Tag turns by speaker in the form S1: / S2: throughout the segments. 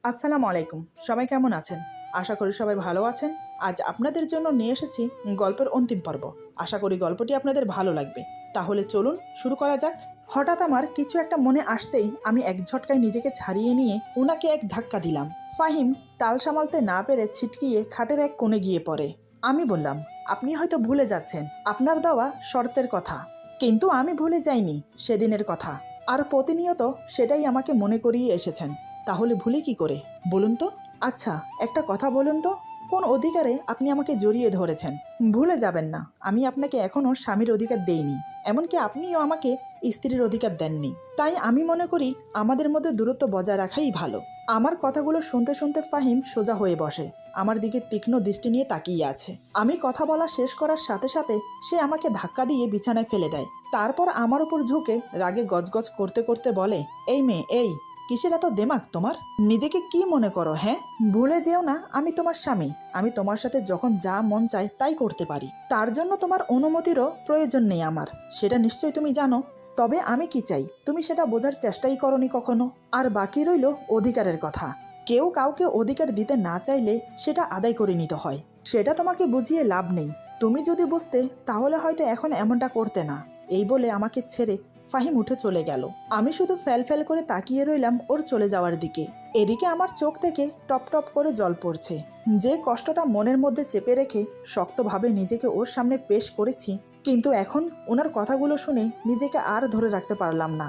S1: আসসালামু আলাইকুম। সবাই কেমন আছেন? আশা করি সবাই ভালো আছেন। আজ আপনাদের জন্য নিয়ে এসেছি গল্পের অন্তিম পর্ব। আশা করি গল্পটি আপনাদের ভালো লাগবে। তাহলে চলুন শুরু করা যাক। হঠাৎ আমার কিছু একটা মনে আসতেই আমি এক ঝটকায় নিজেকে ছাড়িয়ে নিয়ে উনাকে এক ধাক্কা দিলাম। ফাহিম টাল সামালতে না পেরে ছিটকিয়ে খাটের এক কোণে গিয়ে পড়ে। আমি বললাম, আপনি হয়তো ভুলে যাচ্ছেন আপনার দেওয়া শর্তের কথা। কিন্তু আমি ভুলে যাইনি সেদিনের কথা। আর প্রতিনিয়ত সেটাই আমাকে মনে করিয়ে এসেছেন। তাহলে ভুলে কি করে বলুন তো? আচ্ছা, একটা কথা বলুন তো, কোন অধিকারে আপনি আমাকে জড়িয়ে ধরেছেন? ভুলে যাবেন না, আমি আপনাকে এখনো স্বামীর অধিকার দেইনি। এমনকি আপনিও আমাকে স্ত্রীর অধিকার দেননি। তাই আমি মনে করি আমাদের মধ্যে দূরত্ব বজায় রাখাই ভালো। আমার কথাগুলো শুনতে শুনতে ফাহিম সোজা হয়ে বসে আমার দিকে তীক্ষ্ণ দৃষ্টি নিয়ে তাকিয়ে আছে। আমি কথা বলা শেষ করার সাথে সাথে সে আমাকে ধাক্কা দিয়ে বিছানায় ফেলে দেয়। তারপর আমার উপর ঝুঁকে রাগে গজগজ করতে করতে বলে, এই মেয়ে, এই কিসের এত দেমাগ তোমার? নিজেকে কি মনে করো? হ্যাঁ, ভুলে যেও না আমি তোমার স্বামী। আমি তোমার সাথে যখন যা মন চায় তাই করতে পারি। তার জন্য তোমার অনুমতিরও প্রয়োজন নেই আমার, সেটা নিশ্চয়ই তুমি জানো। তবে আমি কি চাই তুমি সেটা বোঝার চেষ্টাই করনি কখনো। আর বাকি রইল অধিকারের কথা। কেউ কাউকে অধিকার দিতে না চাইলে সেটা আদায় করে নিতে হয়। সেটা তোমাকে বুঝিয়ে লাভ নেই। তুমি যদি বুঝতে তাহলে হয়তো এখন এমনটা করতে না। এই বলে আমাকে ছেড়ে ফাহিম উঠে চলে গেল। আমি শুধু ফ্যাল ফ্যাল করে তাকিয়ে রইলাম ওর চলে যাওয়ার দিকে। এদিকে আমার চোখ থেকে টপ টপ করে জল পড়ছে। যে কষ্টটা মনের মধ্যে চেপে রেখে শক্তভাবে নিজেকে ওর সামনে পেশ করেছি, কিন্তু এখন ওনার কথাগুলো শুনে নিজেকে আর ধরে রাখতে পারলাম না।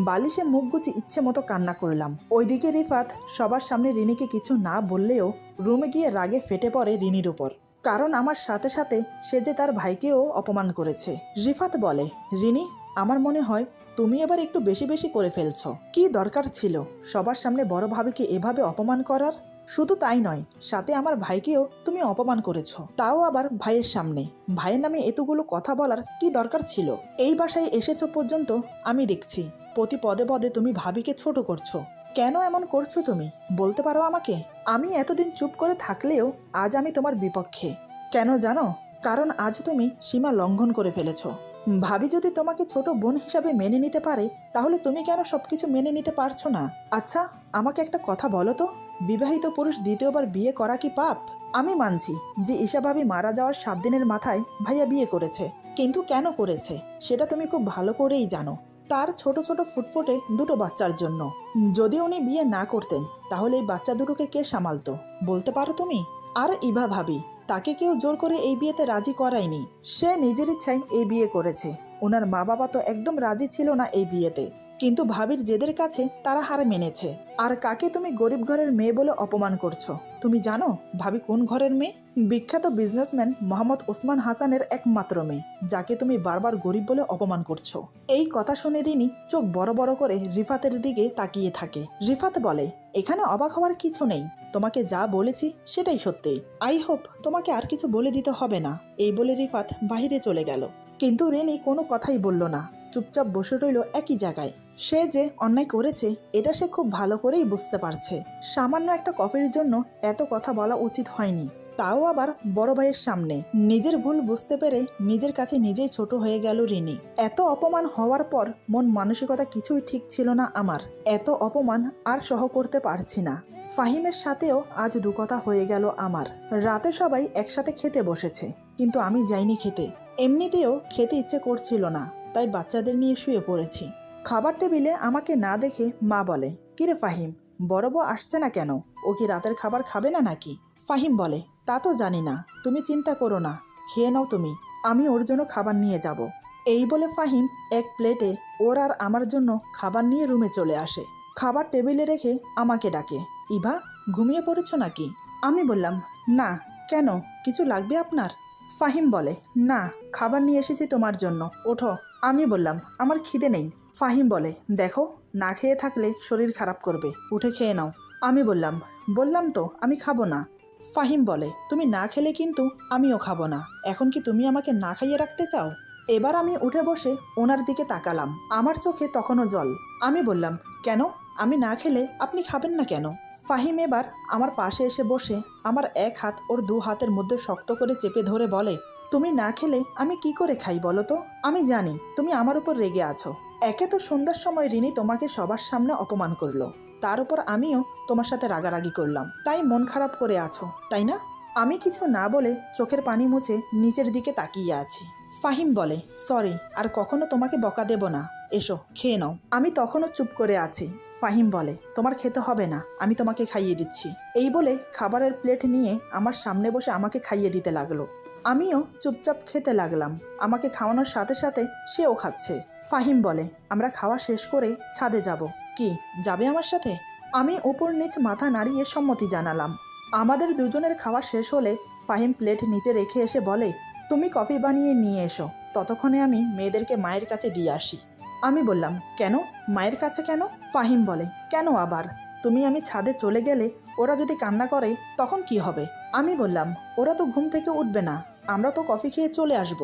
S1: বালিশে মুখ গুজে ইচ্ছে মতো কান্না করলাম। ওইদিকে রিফাত সবার সামনে রিনিকে কিছু না বললেও রুমে গিয়ে রাগে ফেটে পড়ে রিনির উপর। কারণ আমার সাথে সাথে সে যে তার ভাইকেও অপমান করেছে। রিফাত বলে, রিনি, আমার মনে হয় তুমি এবার একটু বেশি বেশি করে ফেলছ। কি দরকার ছিল সবার সামনে বড় ভাবিকে এভাবে অপমান করার? শুধু তাই নয়, সাথে আমার ভাইকেও তুমি অপমান করেছ, তাও আবার ভাইয়ের সামনে। ভাইয়ের নামে এতগুলো কথা বলার কি দরকার ছিল? এই বাসায় এসেছো পর্যন্ত আমি দেখছি প্রতি পদে পদে তুমি ভাবিকে ছোট করছো। কেন এমন করছো তুমি বলতে পারো আমাকে? আমি এতদিন চুপ করে থাকলেও আজ আমি তোমার বিপক্ষে। কেন জানো? কারণ আজ তুমি সীমা লঙ্ঘন করে ফেলেছ। ভাবি যদি তোমাকে ছোট বোন হিসাবে মেনে নিতে পারে, তাহলে তুমি কেন সবকিছু মেনে নিতে পারছো না? আচ্ছা, আমাকে একটা কথা বলো তো, বিবাহিত পুরুষ দ্বিতীয়বার বিয়ে করা কি পাপ? আমি মানছি যে ঈশা ভাবি মারা যাওয়ার 7 দিনের মাথায় ভাইয়া বিয়ে করেছে, কিন্তু কেন করেছে সেটা তুমি খুব ভালো করেই জানো। তার ছোট ছোট ফুটফুটে দুটো বাচ্চার জন্য। যদি উনি বিয়ে না করতেন তাহলে এই বাচ্চা দুটোকে কে সামালতো বলতে পারো তুমি? আর ইভা ভাবি, তাকে কেউ জোর করে এই বিয়েতে রাজি করায়নি। সে নিজের ইচ্ছায় এই বিয়ে করেছে। ওনার মা বাবা তো একদম রাজি ছিল না এই বিয়েতে, কিন্তু ভাবির জেদের কাছে তারা হার মেনেছে। আর কাকে তুমি গরিব ঘরের মেয়ে বলে অপমান করছো? তুমি জানো ভাবি কোন ঘরের মেয়ে? বিখ্যাত বিজনেসম্যান মোহাম্মদ ওসমান হাসানের একমাত্র মেয়ে, যাকে তুমি বারবার গরিব বলে অপমান করছো। এই কথা শুনে রিনি চোখ বড় বড় করে রিফাতের দিকে তাকিয়ে থাকে। রিফাত বলে, এখানে অবাক হওয়ার কিছু নেই, তোমাকে যা বলেছি সেটাই সত্যি। আই হোপ তোমাকে আর কিছু বলে দিতে হবে না। এই বলে রিফাত বাহিরে চলে গেল। কিন্তু রিনি কোনো কথাই বলল না, চুপচাপ বসে রইল একই জায়গায়। সে যে অন্যায় করেছে এটা সে খুব ভালো করেই বুঝতে পারছে। সামান্য একটা কফির জন্য এত কথা বলা উচিত হয়নি, তাও আবার বড় ভাইয়ের সামনে। নিজের ভুল বুঝতে পেরে নিজের কাছে নিজেই ছোট হয়ে গেল রিনি। এত অপমান হওয়ার পর মন মানসিকতা কিছুই ঠিক ছিল না আমার। এত অপমান আর সহ করতে পারছি না। ফাহিমের সাথেও আজ দু কথা হয়ে গেল আমার। রাতে সবাই একসাথে খেতে বসেছে, কিন্তু আমি যাইনি খেতে। এমনিতেও খেতে ইচ্ছে করছিল না, তাই বাচ্চাদের নিয়ে শুয়ে পড়েছি। খাবার টেবিলে আমাকে না দেখে মা বলে, কিরে ফাহিম, বড় বউ আসছে না কেন? ও কি রাতের খাবার খাবে না নাকি? ফাহিম বলে, তা তো জানি না, তুমি চিন্তা করো না, খেয়ে নাও তুমি, আমি ওর জন্য খাবার নিয়ে যাব। এই বলে ফাহিম এক প্লেটে ওর আর আমার জন্য খাবার নিয়ে রুমে চলে আসে। খাবার টেবিলে রেখে আমাকে ডাকে, ইভা, ঘুমিয়ে পড়েছ নাকি? আমি বললাম, না। কেন, কিছু লাগবে আপনার? ফাহিম বলে, না, খাবার নিয়ে এসেছি তোমার জন্য, ওঠো। আমি বললাম, আমার খিদে নেই। ফাহিম বলে, দেখো, না খেয়ে থাকলে শরীর খারাপ করবে, উঠে খেয়ে নাও। আমি বললাম তো আমি খাবো না। ফাহিম বলে, তুমি না খেলে কিন্তু আমিও খাবো না। এখন কি তুমি আমাকে না খাইয়ে রাখতে চাও? এবার আমি উঠে বসে ওনার দিকে তাকালাম, আমার চোখে তখনও জল। আমি বললাম, কেন, আমি না খেলে আপনি খাবেন না কেন? ফাহিম এবার আমার পাশে এসে বসে আমার এক হাত ওর 2 হাতের মধ্যে শক্ত করে চেপে ধরে বলে, তুমি না খেলে আমি কি করে খাই বলো তো? আমি জানি তুমি আমার উপর রেগে আছো। একে তো সন্ধ্যার সময় রিনি তোমাকে সবার সামনে অপমান করলো, তার উপর আমিও তোমার সাথে রাগারাগি করলাম, তাই মন খারাপ করে আছো তাই না? আমি কিছু না বলে চোখের পানি মুছে নিচের দিকে তাকিয়ে আছি। ফাহিম বলে, সরি, আর কখনো তোমাকে বকা দেব না, এসো খেয়ে নাও। আমি তখনও চুপ করে আছি। ফাহিম বলে, তোমার খেতে হবে না, আমি তোমাকে খাইয়ে দিচ্ছি। এই বলে খাবারের প্লেট নিয়ে আমার সামনে বসে আমাকে খাইয়ে দিতে লাগলো। আমিও চুপচাপ খেতে লাগলাম। আমাকে খাওয়ানোর সাথে সাথে সেও খাচ্ছে। ফাহিম বলে, আমরা খাওয়া শেষ করে ছাদে যাব, কি যাবে আমার সাথে? আমি উপর নিচ মাথা নাড়িয়ে সম্মতি জানালাম। আমাদের দুজনের খাওয়া শেষ হলে ফাহিম প্লেট নিচে রেখে এসে বলে, তুমি কফি বানিয়ে নিয়ে এসো, ততক্ষণে আমি মেয়েদেরকে মায়ের কাছে দিয়ে আসি। আমি বললাম, কেন, মায়ের কাছে কেন? ফাহিম বলে, কেন আবার? তুমি আমি ছাদে চলে গেলে ওরা যদি কান্না করে তখন কি হবে? আমি বললাম, ওরা তো ঘুম থেকে উঠবে না, আমরা তো কফি খেয়ে চলে আসব।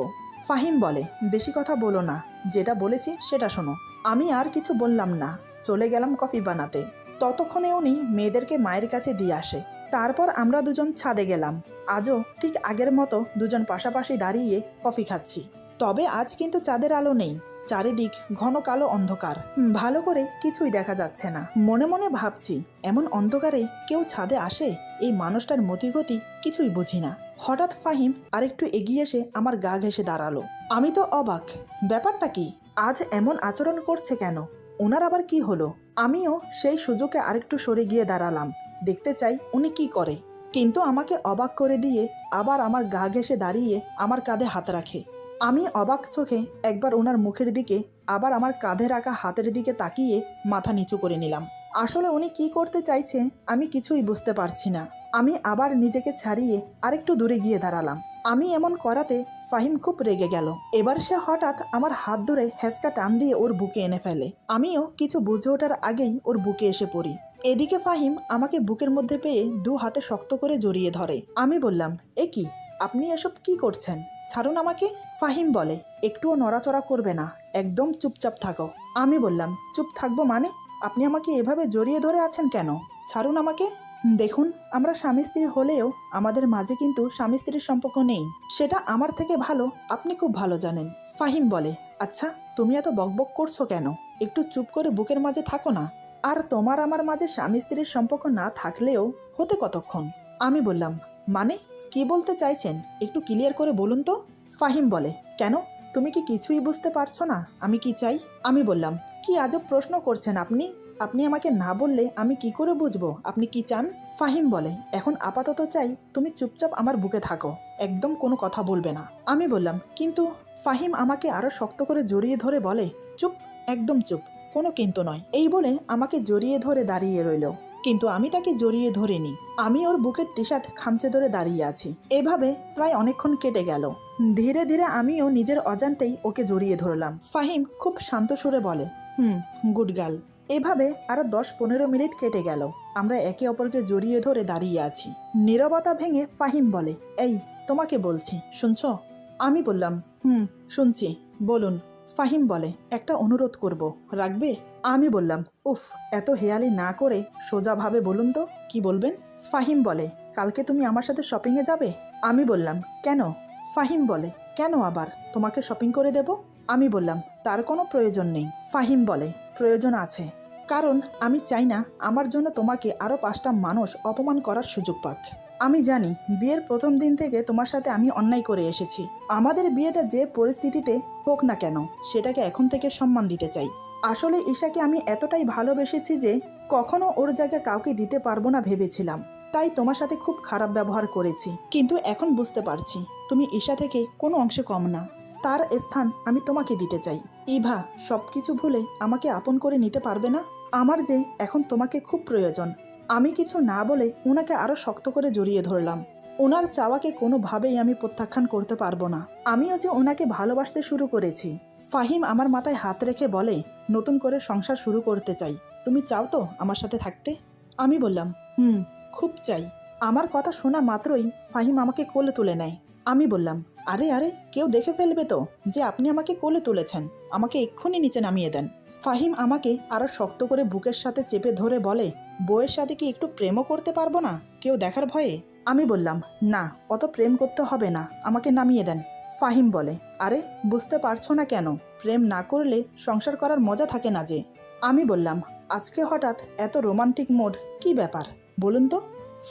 S1: ফাহিম বলে, বেশি কথা বলো না, যেটা বলেছি সেটা শোনো। আমি আর কিছু বললাম না, চলে গেলাম কফি বানাতে। ততক্ষণে উনি মেয়েদেরকে মায়ের কাছে দিয়ে আসে। তারপর আমরা দুজন ছাদে গেলাম। আজও ঠিক আগের মতো দুজন পাশাপাশি দাঁড়িয়ে কফি খাচ্ছি। তবে আজ কিন্তু চাঁদের আলো নেই, চারিদিক ঘন কালো অন্ধকার, ভালো করে কিছুই দেখা যাচ্ছে না। মনে মনে ভাবছি, এমন অন্ধকারে কেউ ছাদে আসে? এই মানুষটার মতিগতি কিছুই বুঝি না। হঠাৎ ফাহিম আরেকটু এগিয়ে এসে আমার গা ঘেঁষে দাঁড়ালো। আমি তো অবাক, ব্যাপারটা কি? আজ এমন আচরণ করছে কেন? ওনার আবার কি হলো? আমিও সেই সুযোগে আরেকটু সরে গিয়ে দাঁড়ালাম, দেখতে চাই উনি কি করে। কিন্তু আমাকে অবাক করে দিয়ে আবার আমার গা ঘেঁষে দাঁড়িয়ে আমার কাঁধে হাত রাখে। আমি অবাক চোখে একবার ওনার মুখের দিকে, আবার আমার কাঁধে রাখা হাতের দিকে তাকিয়ে মাথা নিচু করে নিলাম। আসলে উনি কি করতে চাইছে আমি কিছুই বুঝতে পারছি না। আমি আবার নিজেকে ছাড়িয়ে আরেকটু দূরে গিয়ে দাঁড়ালাম। আমি এমন করাতে ফাহিম খুব রেগে গেল। এবার সে হঠাৎ আমার হাত ধরে হ্যাঁচকা টান দিয়ে ওর বুকে এনে ফেলে। আমিও কিছু বুঝে ওঠার আগেই ওর বুকে এসে পড়ি। এদিকে ফাহিম আমাকে বুকের মধ্যে পেয়ে দু হাতে শক্ত করে জড়িয়ে ধরে। আমি বললাম, এ কি, আপনি এসব কি করছেন? ছাড়ুন আমাকে। ফাহিম বলে, একটুও নড়াচড়া করবে না, একদম চুপচাপ থাকো। আমি বললাম, চুপ থাকবো মানে? আপনি আমাকে এভাবে জড়িয়ে ধরে আছেন কেন? ছাড়ুন আমাকে। দেখুন, আমরা স্বামী স্ত্রী হলেও আমাদের মাঝে কিন্তু স্বামী স্ত্রীর সম্পর্ক নেই। সেটা আমার থেকে ভালো আপনি খুব ভালো জানেন। ফাহিম বলে, আচ্ছা তুমি এত বকবক করছো কেন? একটু চুপ করে বুকের মাঝে থাকো না। আর তোমার আমার মাঝে স্বামী স্ত্রীর সম্পর্ক না থাকলেও হতে কতক্ষণ? আমি বললাম, মানে কি বলতে চাইছেন একটু ক্লিয়ার করে বলুন তো। ফাহিম বলে, কেন, তুমি কি কিছুই বুঝতে পারছো না আমি কি চাই? আমি বললাম, কি আজব প্রশ্ন করছেন আপনি? আপনি আমাকে না বললে আমি কি করে বুঝবো আপনি কি চান? ফাহিম বলে, এখন আপাতত চাই তুমি চুপচাপ আমার বুকে থাকো, একদম কোনো কথা বলবে না। আমি বললাম, কিন্তু। ফাহিম আমাকে আরো শক্ত করে জড়িয়ে ধরে বলে, চুপ, একদম চুপ, কোনো কিন্তু নয়। এই বলে আমাকে জড়িয়ে ধরে দাঁড়িয়ে রইল। কিন্তু আমি তাকে জড়িয়ে ধরিনি, আমি ওর বুকের টি শার্ট খামচে ধরে দাঁড়িয়ে আছি। এভাবে প্রায় অনেকক্ষণ কেটে গেল। ধীরে ধীরে আমিও নিজের অজান্তেই ওকে জড়িয়ে ধরলাম। ফাহিম খুব শান্ত সুরে বলে, গুড গার্ল। এভাবে আরো 10-15 মিনিট কেটে গেল। আমরা একে অপরকে জড়িয়ে ধরে দাঁড়িয়ে আছি। নীরবতা ভেঙে ফাহিম বলে, এই তোমাকে বলছি, শুনছো? আমি বললাম, শুনছি, বলুন। ফাহিম বলে, একটা অনুরোধ করব, রাখবে? আমি বললাম, উফ, এত হেয়ালি না করে সোজাভাবে বলুন তো কি বলবেন। ফাহিম বলে, কালকে তুমি আমার সাথে শপিংয়ে যাবে? আমি বললাম, কেন? ফাহিম বলে, কেন আবার, তোমাকে শপিং করে দেব। আমি বললাম, তার কোনো প্রয়োজন নেই। ফাহিম বলে, প্রয়োজন আছে, কারণ আমি চাই না আমার জন্য তোমাকে আরও 5টা মানুষ অপমান করার সুযোগ পাক। আমি জানি বিয়ের প্রথম দিন থেকে তোমার সাথে আমি অন্যায় করে এসেছি। আমাদের বিয়েটা যে পরিস্থিতিতে হোক না কেন সেটাকে এখন থেকে সম্মান দিতে চাই। আসলে ঈশাকে আমি এতটাই ভালোবেসেছি যে কখনো ওর জায়গা কাউকে দিতে পারবো না ভেবেছিলাম, তাই তোমার সাথে খুব খারাপ ব্যবহার করেছি। কিন্তু এখন বুঝতে পারছি তুমি ঈশা থেকে কোনো অংশে কম না, তার স্থান আমি তোমাকে দিতে চাই। ইভা, সবকিছু ভুলে আমাকে আপন করে নিতে পারবে না? আমার যে এখন তোমাকে খুব প্রয়োজন। আমি কিছু না বলে ওনাকে আরো শক্ত করে জড়িয়ে ধরলাম। ওনার চাওয়াকে কোনোভাবেই আমি প্রত্যাখ্যান করতে পারবো না। আমিও যে ওনাকে ভালোবাসতে শুরু করেছি। ফাহিম আমার মাথায় হাত রেখে বলে, নতুন করে সংসার শুরু করতে চাই, তুমি চাও তো আমার সাথে থাকতে? আমি বললাম, খুব চাই। আমার কথা শোনা মাত্রই ফাহিম আমাকে কোলে তুলে নেয়। আমি বললাম, আরে আরে, কেউ দেখে ফেলবে তো যে আপনি আমাকে কোলে তুলেছেন, আমাকে এক্ষুনি নিচে নামিয়ে দেন। ফাহিম আমাকে আরো শক্ত করে বুকের সাথে চেপে ধরে বলে, বউয়ের সাথে কি একটু প্রেমও করতে পারবো না কেউ দেখার ভয়ে? আমি বললাম, না, অত প্রেম করতে হবে না, আমাকে নামিয়ে দেন। ফাহিম বলে, আরে বুঝতে পারছো না কেন, প্রেম না করলে সংসার করার মজা থাকে না যে। আমি বললাম, আজকে হঠাৎ এত রোমান্টিক মোড, কি ব্যাপার বলুন তো?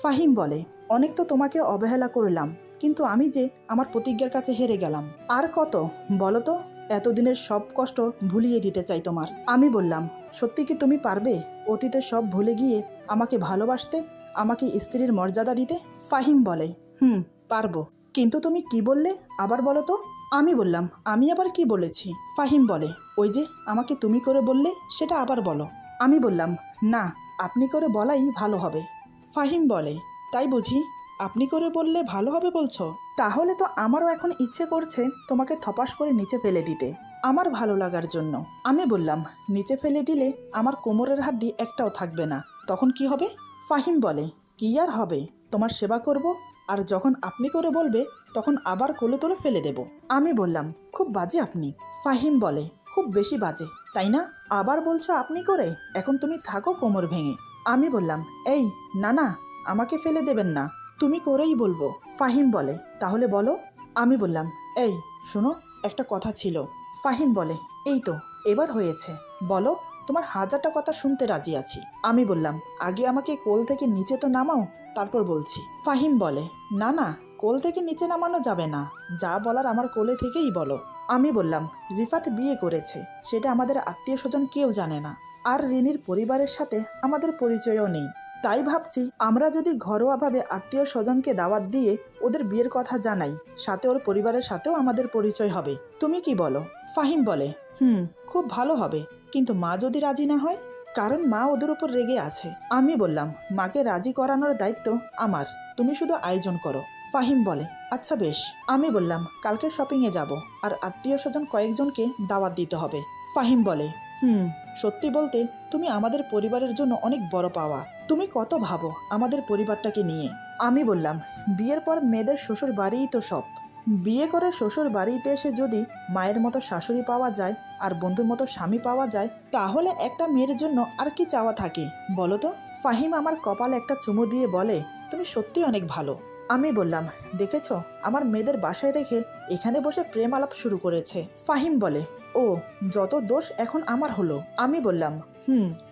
S1: ফাহিম বলে, অনেক তো তোমাকে অবহেলা করলাম, কিন্তু আমি যে আমার প্রতিজ্ঞার কাছে হেরে গেলাম। আর কত বলো তো? এতদিনের সব কষ্ট ভুলিয়ে দিতে চাই তোমার। আমি বললাম, সত্যি কি তুমি পারবে অতীতে সব ভুলে গিয়ে আমাকে ভালোবাসতে, আমাকে স্ত্রীর মর্যাদা দিতে? ফাহিম বলে, পারবো। কিন্তু তুমি কি বললে আবার বলো তো? আমি বললাম, আমি আবার কি বলেছি? ফাহিম বলে, ওই যে আমাকে তুমি করে বললে, সেটা আবার বলো। আমি বললাম, না, আপনি করে বলাই ভালো হবে। ফাহিম বলে, তাই বুঝি? আপনি করে বললে ভালো হবে বলছো? তাহলে তো আমারও এখন ইচ্ছে করছে তোমাকে থপাস করে নিচে ফেলে দিতে, আমার ভালো লাগার জন্য। আমি বললাম, নিচে ফেলে দিলে আমার কোমরের হাড্ডি একটাও থাকবে না, তখন কি হবে? ফাহিম বলে, কি আর হবে, তোমার সেবা করব, আর যখন আপনি করে বলবে তখন আবার কোলে তোলে ফেলে দেব। আমি বললাম, খুব বাজে আপনি। ফাহিম বলে, খুব বেশি বাজে তাই না? আবার বলছো আপনি করে, এখন তুমি থাকো কোমর ভেঙে। আমি বললাম, এই না না, আমাকে ফেলে দেবেন না, তুমি করেই বলবো। ফাহিম বলে, তাহলে বলো। আমি বললাম, এই শোনো, একটা কথা ছিল। ফাহিম বলে, এই তো এবার হয়েছে, বলো, তোমার হাজারটা কথা শুনতে রাজি আছি। আমি বললাম, আগে আমাকে কোল থেকে নিচে তো নামাও, তারপর বলছি। ফাহিম বলে, না না, কোল থেকে নিচে নামানো যাবে না, যা বলার আমার কোলে থেকেই বলো। আমি বললাম, রিফাত বিয়ে করেছে, সেটা আমাদের আত্মীয় স্বজন কেউ জানে না, আর রিনির পরিবারের সাথে আমাদের পরিচয়ও নেই। তাই ভাবছি আমরা যদি ঘরোয়াভাবে আত্মীয় স্বজনকে দাওয়াত দিয়ে ওদের বিয়ের কথা জানাই, সাথে ওর পরিবারের সাথেও আমাদের পরিচয় হবে। তুমি কি বলো? ফাহিম বলে, খুব ভালো হবে, কিন্তু মা যদি রাজি না হয়? কারণ মা ওদের উপর রেগে আছে। আমি বললাম, মাকে রাজি করানোর দায়িত্ব আমার, তুমি শুধু আয়োজন করো। ফাহিম বলে, আচ্ছা বেশ। আমি বললাম, কালকে শপিংয়ে যাব, আর আত্মীয় স্বজন কয়েকজনকে দাওয়াত দিতে হবে। ফাহিম বলে, সত্যি বলতে তুমি আমাদের পরিবারের জন্য অনেক বড় পাওয়া, তুমি কত ভাবো আমাদের পরিবারটাকে নিয়ে। আমি বললাম, বিয়ের পর মেয়েদের শ্বশুর বাড়িই তো সব, বিয়ে করে শ্বশুর বাড়িতে এসে যদি মায়ের মতো শাশুড়ি পাওয়া যায় আর বন্ধুর মতো স্বামী পাওয়া যায়, তাহলে একটা মেয়ের জন্য আর কি চাওয়া থাকে বলো তো? ফাহিম আমার কপালে একটা চুমু দিয়ে বলে, তুমি সত্যি অনেক ভালো। আমি বললাম, দেখেছ, আমার মেয়েদের বাসায় রেখে এখানে বসে প্রেম আলাপ শুরু করেছে। ফাহিম বলে, ও, যত দোষ এখন আমার হলো। আমি বললাম,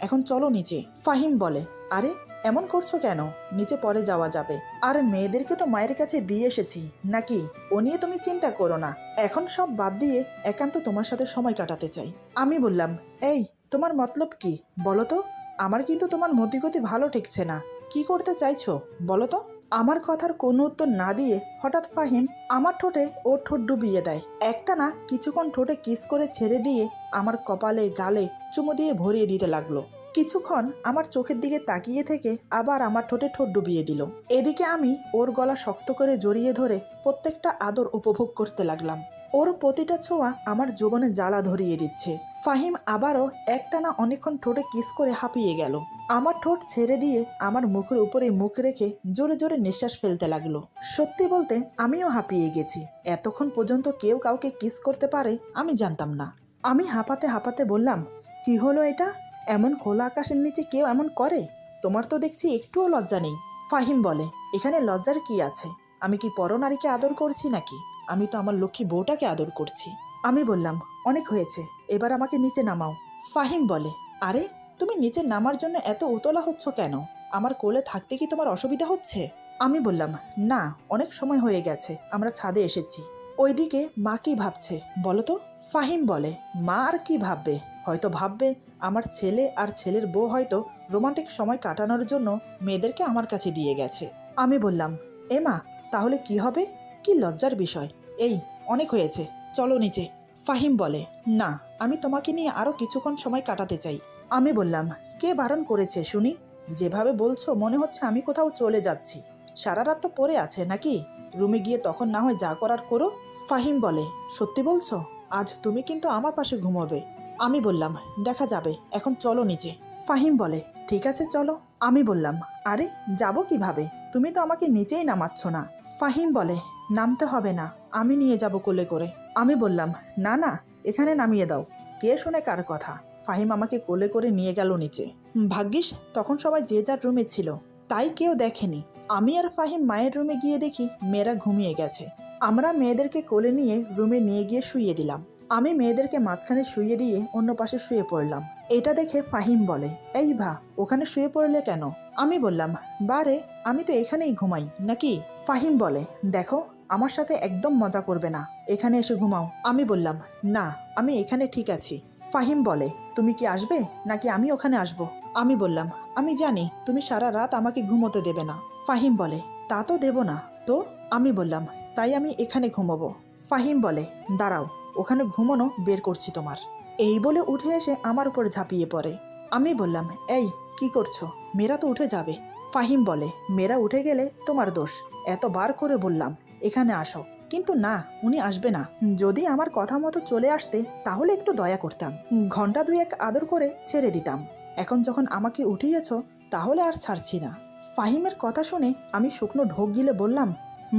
S1: এখন চলো নিচে। ফাহিম বলে, আরে এমন করছো কেন, নিচে পরে যাওয়া যাবে, আর মেয়েদেরকে তো মায়ের কাছে দিয়ে এসেছি নাকি, ও নিয়ে তুমি চিন্তা করো না, এখন সব বাদ দিয়ে একান্ত তোমার সাথে সময় কাটাতে চাই। আমি বললাম, এই তোমার মতলব কি বলো তো? আমার কিন্তু তোমার মতিগতি ভালো ঠেকছে না, কি করতে চাইছো বলো তো? আমার কথার কোনো উত্তর না দিয়ে হঠাৎ ফাহিম আমার ঠোঁটে ওর ঠোঁট ডুবিয়ে দেয়। একটা না কিছুক্ষণ ঠোঁটে কিস করে ছেড়ে দিয়ে আমার কপালে গালে চুমু দিয়ে ভরিয়ে দিতে লাগলো। কিছুক্ষণ আমার চোখের দিকে তাকিয়ে থেকে আবার আমার ঠোঁটে ঠোঁট ডুবিয়ে দিল। এদিকে আমি ওর গলা শক্ত করে জড়িয়ে ধরে প্রত্যেকটা আদর উপভোগ করতে লাগলাম। ওর প্রতিটা ছোঁয়া আমার যৌবনে জ্বালা ধরিয়ে দিচ্ছে। ফাহিম আবারও একটানা অনেকক্ষণ ঠোঁটে কিস করে হাঁপিয়ে গেল। আমার ঠোঁট ছেড়ে দিয়ে আমার মুখের উপরে মুখ রেখে জোরে জোরে নিঃশ্বাস ফেলতে লাগলো। সত্যি বলতে আমিও হাঁপিয়ে গেছি, এতক্ষণ পর্যন্ত কেউ কাউকে কিস করতে পারে আমি জানতাম না। আমি হাঁপাতে হাঁপাতে বললাম, কি হলো এটা? এমন খোলা আকাশের নিচে কেউ এমন করে? তোমার তো দেখছি একটুও লজ্জা নেই। ফাহিম বলে, এখানে লজ্জার কি আছে? আমি কি পরনারীকে আদর করছি নাকি? আমি তো আমার লক্ষ্মী বউটাকে আদর করছি। আমি বললাম, অনেক হয়েছে, এবার আমাকে নিচে নামাও। ফাহিম বলে, আরে তুমি নিচে নামার জন্য এত উতলা হচ্ছ কেন? আমার কোলে থাকতে কি তোমার অসুবিধা হচ্ছে? আমি বললাম, না, অনেক সময় হয়ে গেছে, আমরা ছাদে এসেছি। ওইদিকে মা কি ভাবছে বলো তো? ফাহিম বলে, মা আর কি ভাববে, হয়তো ভাববে আমার ছেলে আর ছেলের বউ হয়তো রোমান্টিক সময় কাটানোর জন্য মেয়েদেরকে আমার কাছে দিয়ে গেছে। আমি বললাম, এ মা, তাহলে কি হবে? কি লজ্জার বিষয়। এই অনেক হয়েছে, চলো নিচে। ফাহিম বলে, না, আমি তোমাকে নিয়ে আরো কিছুক্ষণ সময় কাটাতে চাই। আমি বললাম, কে বারণ করেছে শুনি? যেভাবে বলছো মনে হচ্ছে আমি কোথাও চলে যাচ্ছি। সারা রাত তো পড়ে আছে নাকি? রুমে গিয়ে তখন না হয় যা করার করো। ফাহিম বলে, সত্যি বলছো? আজ তুমি কিন্তু আমার পাশে ঘুমোবে। আমি বললাম, দেখা যাবে, এখন চলো নিচে। ফাহিম বলে, ঠিক আছে চলো। আমি বললাম, আরে যাব কিভাবে, তুমি তো আমাকে নিচেই নামাচ্ছ না। ফাহিম বলে, নামতে হবে না, আমি নিয়ে যাব কোলে করে। আমি বললাম, না না, এখানে নামিয়ে দাও। কে শুনে কার কথা? ফাহিম আমাকে কোলে করে নিয়ে গেল নিচে। ভাগ্যিস তখন সবাই যে যার রুমে ছিল, তাই কেউ দেখেনি। আমি আর ফাহিম মায়ের রুমে গিয়ে দেখি মেয়েরা ঘুমিয়ে গেছে। আমরা মেয়েদেরকে কোলে নিয়ে রুমে নিয়ে গিয়ে শুইয়ে দিলাম। আমি মেয়েদেরকে মাঝখানে শুইয়ে দিয়ে অন্য পাশে শুয়ে পড়লাম। এটা দেখে ফাহিম বলে, এই ভা, ওখানে শুয়ে পড়লে কেন? আমি বললাম, বারে, আমি তো এখানেই ঘুমাই নাকি? ফাহিম বলে, দেখো, আমার সাথে একদম মজা করবে না, এখানে এসে ঘুমাও। আমি বললাম, না, আমি এখানে ঠিক আছি। ফাহিম বলে, তুমি কি আসবে নাকি আমি ওখানে আসব? আমি বললাম, আমি জানি তুমি সারা রাত আমাকে ঘুমোতে দেবে না। ফাহিম বলে, তা তো দেব না তো। আমি বললাম, তাই আমি এখানে ঘুমাবো। ফাহিম বলে, দাঁড়াও, ওখানে ঘুমানো বের করছি তোমার। এই বলে উঠে এসে আমার উপর ঝাঁপিয়ে পড়ে। আমি বললাম, এই কি করছো? মেয়েরা তো উঠে যাবে। ফাহিম বলে, মেয়েরা উঠে গেলে তোমার দোষ, এতবার করে বললাম এখানে আসো, কিন্তু না, উনি আসবে না। যদি আমার কথা মতো চলে আসতে তাহলে একটু দয়া করতাম, ঘন্টা দুয়েক আদর করে ছেড়ে দিতাম। এখন যখন আমাকে উঠিয়েছ তাহলে আর ছাড়ছি না। ফাহিমের কথা শুনে আমি শুকনো ঢোক গিলে বললাম,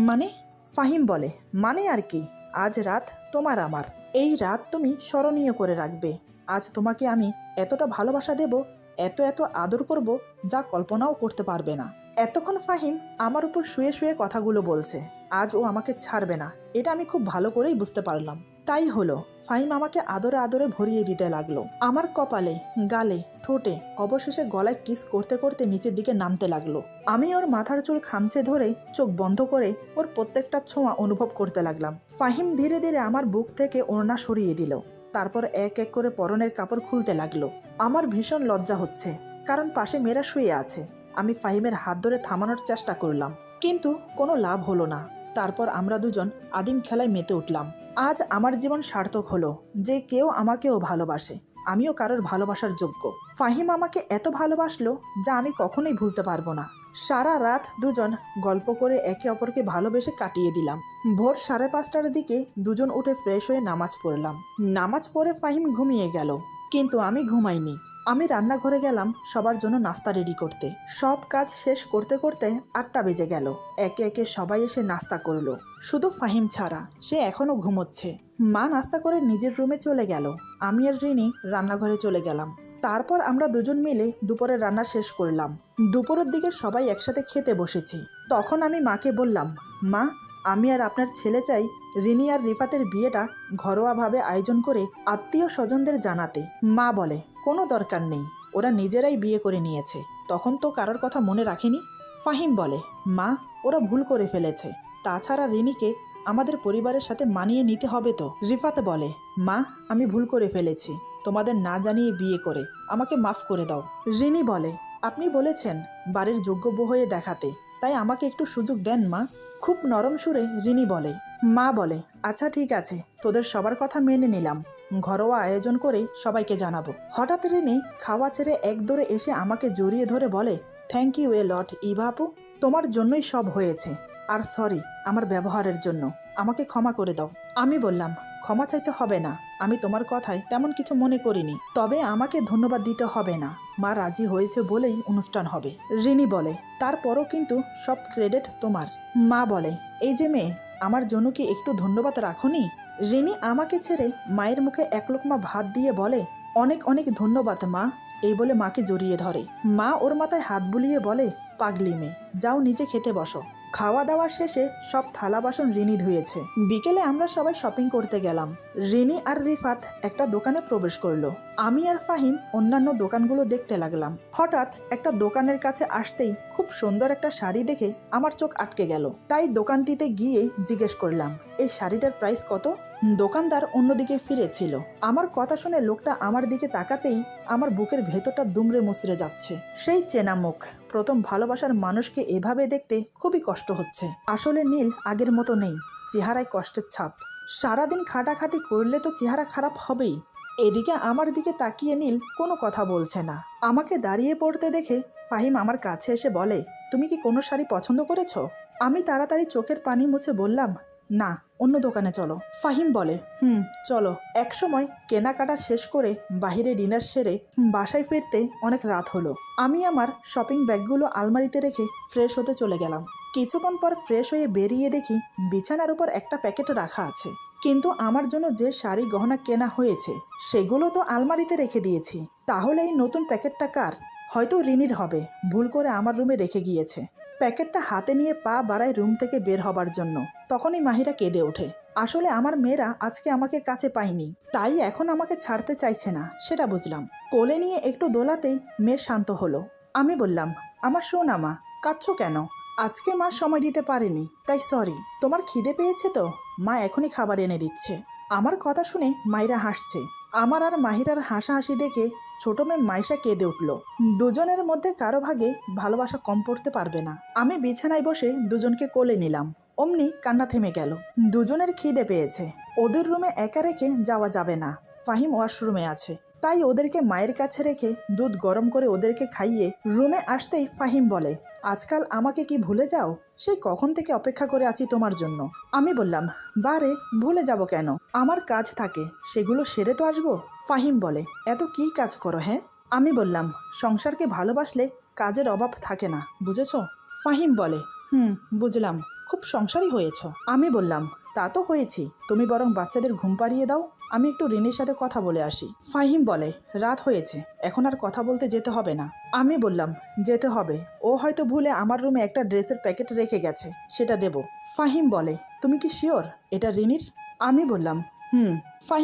S1: মানে? ফাহিম বলে, মানে আর কি, আজ রাত তোমার আমার, এই রাত তুমি স্মরণীয় করে রাখবে। আজ তোমাকে আমি এতটা ভালোবাসা দেব, এত এত আদর করব, যা কল্পনাও করতে পারবে না। এতক্ষণ ফাহিম আমার উপর শুয়ে শুয়ে কথাগুলো বলছে, আজ ও আমাকে ছাড়বে না, এটা আমি খুব ভালো করেই বুঝতে পারলাম। তাই হলো, ফাহিম আমাকে আদরে আদরে ভরিয়ে দিতে লাগলো, আমার কপালে, গালে, ঠোঁটে, অবশেষে গলায় কিস করতে করতে নিচের দিকে নামতে লাগলো। আমি ওর মাথার চুল খামচে ধরে চোখ বন্ধ করে ওর প্রত্যেকটা ছোঁয়া অনুভব করতে লাগলাম। ফাহিম ধীরে ধীরে আমার বুক থেকে ওড়না সরিয়ে দিল, তারপর এক এক করে পরনের কাপড় খুলতে লাগলো। আমার ভীষণ লজ্জা হচ্ছে, কারণ পাশে মেয়েরা শুয়ে আছে। আমি ফাহিমের হাত ধরে থামানোর চেষ্টা করলাম, কিন্তু কোনো লাভ হলো না। তারপর আমরা দুজন আদিম খেলায় মেতে উঠলাম। আজ আমার জীবন সার্থক হলো যে কেউ আমাকেও ভালোবাসে, আমিও কারোর ভালোবাসার যোগ্য। ফাহিম আমাকে এত ভালোবাসলো যা আমি কখনোই ভুলতে পারবো না। সারা রাত দুজন গল্প করে একে অপরকে ভালোবেসে কাটিয়ে দিলাম। ভোর 5:30টার দিকে দুজন উঠে ফ্রেশ হয়ে নামাজ পড়লাম। নামাজ পড়ে ফাহিম ঘুমিয়ে গেল, কিন্তু আমি ঘুমাইনি। আমি রান্নাঘরে গেলাম সবার জন্য নাস্তা রেডি করতে। সব কাজ শেষ করতে করতে 8টা বেজে গেল। একে একে সবাই এসে নাস্তা করলো, শুধু ফাহিম ছাড়া, সে এখনো ঘুমোচ্ছে। মা নাস্তা করে নিজের রুমে চলে গেল, আমি আর রিনি রান্নাঘরে চলে গেলাম। তারপর আমরা দুজন মিলে দুপুরের রান্না শেষ করলাম। দুপুরের দিকে সবাই একসাথে খেতে বসেছি। তখন আমি মাকে বললাম, মা, আমি আর আপনার ছেলে চাই রিনি আর রিফাতের বিয়েটা ঘরোয়াভাবে আয়োজন করে আত্মীয় স্বজনদের জানাতে। মা বলে, কোনো দরকার নেই, ওরা নিজেরাই বিয়ে করে নিয়েছে, তখন তো কারোর কথা মনে রাখেনি। ফাহিম বলে, মা, ওরা ভুল করে ফেলেছে, তাছাড়া রিনিকে আমাদের পরিবারের সাথে মানিয়ে নিতে হবে তো। রিফাত বলে, মা, আমি ভুল করে ফেলেছি, তোমাদের না জানিয়ে বিয়ে করে, আমাকে মাফ করে দাও। রিনি বলে, আপনি বলেছেন বাড়ির যোগ্য বউ হয়ে দেখাতে, তাই আমাকে একটু সুযোগ দেন মা। খুব নরম সুরে রিনি বলে। মা বলে, আচ্ছা ঠিক আছে, তোদের সবার কথা মেনে নিলাম, ঘরোয়া আয়োজন করে সবাইকে জানাবো। হঠাৎ রিনি খাওয়া ছেড়ে এক দৌড়ে এসে আমাকে জড়িয়ে ধরে বলে, থ্যাংক ইউ এ লট ইভা আপু, তোমার জন্যই সব হয়েছে, আর সরি আমার ব্যবহারের জন্য, আমাকে ক্ষমা করে দাও। আমি বললাম, ক্ষমা চাইতে হবে না, আমি তোমার কথায় তেমন কিছু মনে করিনি, তবে আমাকে ধন্যবাদ দিতে হবে না, মা রাজি হয়েছে বলেই অনুষ্ঠান হবে। রিনি বলে, তারপরও কিন্তু সব ক্রেডিট তোমার। মা বলে, এই যে মেয়ে, আমার জন্য কি একটু ধন্যবাদ রাখোনি? রিনি আমাকে ছেড়ে মায়ের মুখে এক লোকমা ভাত দিয়ে বলে, অনেক অনেক ধন্যবাদ মা। এই বলে মাকে জড়িয়ে ধরে। মা ওর মাথায় হাত বুলিয়ে বলে, পাগলি মেয়ে, যাও নিচে খেতে বসো। খাওয়া দাওয়া শেষে সব থালা বাসন রিনি ধুয়েছে। বিকেলে আমরা সবাই শপিং করতে গেলাম। রিনি আর রিফাত একটা দোকানে প্রবেশ করলো। আমি আর ফাহিম অন্যান্য দোকানগুলো দেখতে লাগলাম। হঠাৎ একটা দোকানের কাছে আসতেই খুব সুন্দর একটা শাড়ি দেখে আমার চোখ আটকে গেল। তাই দোকানটিতে গিয়ে জিজ্ঞেস করলাম, এই শাড়িটার প্রাইস কত? দোকানদার অন্যদিকে ফিরেছিল। আমার কথা শুনে লোকটা আমার দিকে তাকাতেই আমার বুকের ভেতরটা দুমড়ে মুচড়ে যাচ্ছে। সেই চেনা মুখ, প্রথম ভালোবাসার মানুষকে এভাবে দেখতে খুবই কষ্ট হচ্ছে। আসলে নীল আগের মতো নেই, চেহারায় কষ্টের ছাপ। সারাদিন খাটাখাটি করলে তো চেহারা খারাপ হবেই। এদিকে আমার দিকে তাকিয়ে নীল কোনো কথা বলছে না। আমাকে দাঁড়িয়ে পড়তে দেখে ফাহিম আমার কাছে এসে বলে, তুমি কি কোনো শাড়ি পছন্দ করেছো? আমি তাড়াতাড়ি চোখের পানি মুছে বললাম, না, অন্য দোকানে চলো। ফাহিম বলে, চলো। একসময় কেনাকাটা শেষ করে বাহিরে ডিনার সেরে বাসায় ফিরতে অনেক রাত হলো। আমি আমার শপিং ব্যাগগুলো আলমারিতে রেখে ফ্রেশ হতে চলে গেলাম। কিছুক্ষণ পর ফ্রেশ হয়ে বেরিয়ে দেখি বিছানার উপর একটা প্যাকেট রাখা আছে, কিন্তু আমার জন্য যে শাড়ি গহনা কেনা হয়েছে সেগুলো তো আলমারিতে রেখে দিয়েছি। তাহলে এই নতুন প্যাকেটটা কার? হয়তো রিনির হবে, ভুল করে আমার রুমে রেখে গিয়েছে। প্যাকেটটা হাতে নিয়ে পা বাড়ায় রুম থেকে বের হবার জন্য। তখনই মাহিরা কেঁদে ওঠে। আসলে আমার মেয়েরা আজকে আমাকে কাছে পায়নি, তাই এখন আমাকে ছাড়তে চাইছে না, সেটা বুঝলাম। কোলে নিয়ে একটু দোলাতেই মেয়ে শান্ত হলো। আমি বললাম, আমার সোনা মা, কাঁদছো কেন? আজকে মা সময় দিতে পারেনি, তাই সরি। তোমার খিদে পেয়েছে তো? মা এখনই খাবার এনে দিচ্ছে। আমার কথা শুনে মাইরা হাসছে। আমার আর মাহিরার হাসাহাসি দেখে ছোট মেয়ে মাইশা কেঁদে উঠল। দুজনের মধ্যে কারো ভাগে ভালোবাসা কম পড়তে পারবে না। আমি বিছানায় বসে দুজনকে কোলে নিলাম। অমনি কান্না থেমে গেল। দুজনের খিদে পেয়েছে। ওদের রুমে একা রেখে যাওয়া যাবে না। ফাহিম ওয়াশরুমে আছে, তাই ওদেরকে মায়ের কাছে রেখে দুধ গরম করে ওদেরকে খাইয়ে রুমে আসতেই ফাহিম বলে, আজকাল আমাকে কি ভুলে যাও? সেই কখন থেকে অপেক্ষা করে আছি তোমার জন্য। আমি বললাম, বারে ভুলে যাব কেন? আমার কাজ থাকে, সেগুলো সেরে তো আসবো। ফাহিম বলে, এত কি কাজ করো হ্যাঁ? আমি বললাম, সংসারকে ভালোবাসলে কাজের অভাব থাকে না, বুঝেছো? ফাহিম বলে, বুঝলাম, খুব সংসারী হয়েছ। আমি বললাম, তা তো হয়েছি, তুমি বরং বাচ্চাদের ঘুম পাড়িয়ে দাও, আমি একটু রিনির সাথে কথা বলে আসি। ফাহিম বলে, রাত হয়েছে, এখন আর কথা বলতে যেতে হবে না। আমি বললাম, যেতে হবে, ও হয়তো ভুলে আমার রুমে একটা ড্রেসের প্যাকেট রেখে গেছে, সেটা দেব। ফাহিম বলে, তুমি কি শিওর এটা রিনির? আমি বললাম, ফাহিম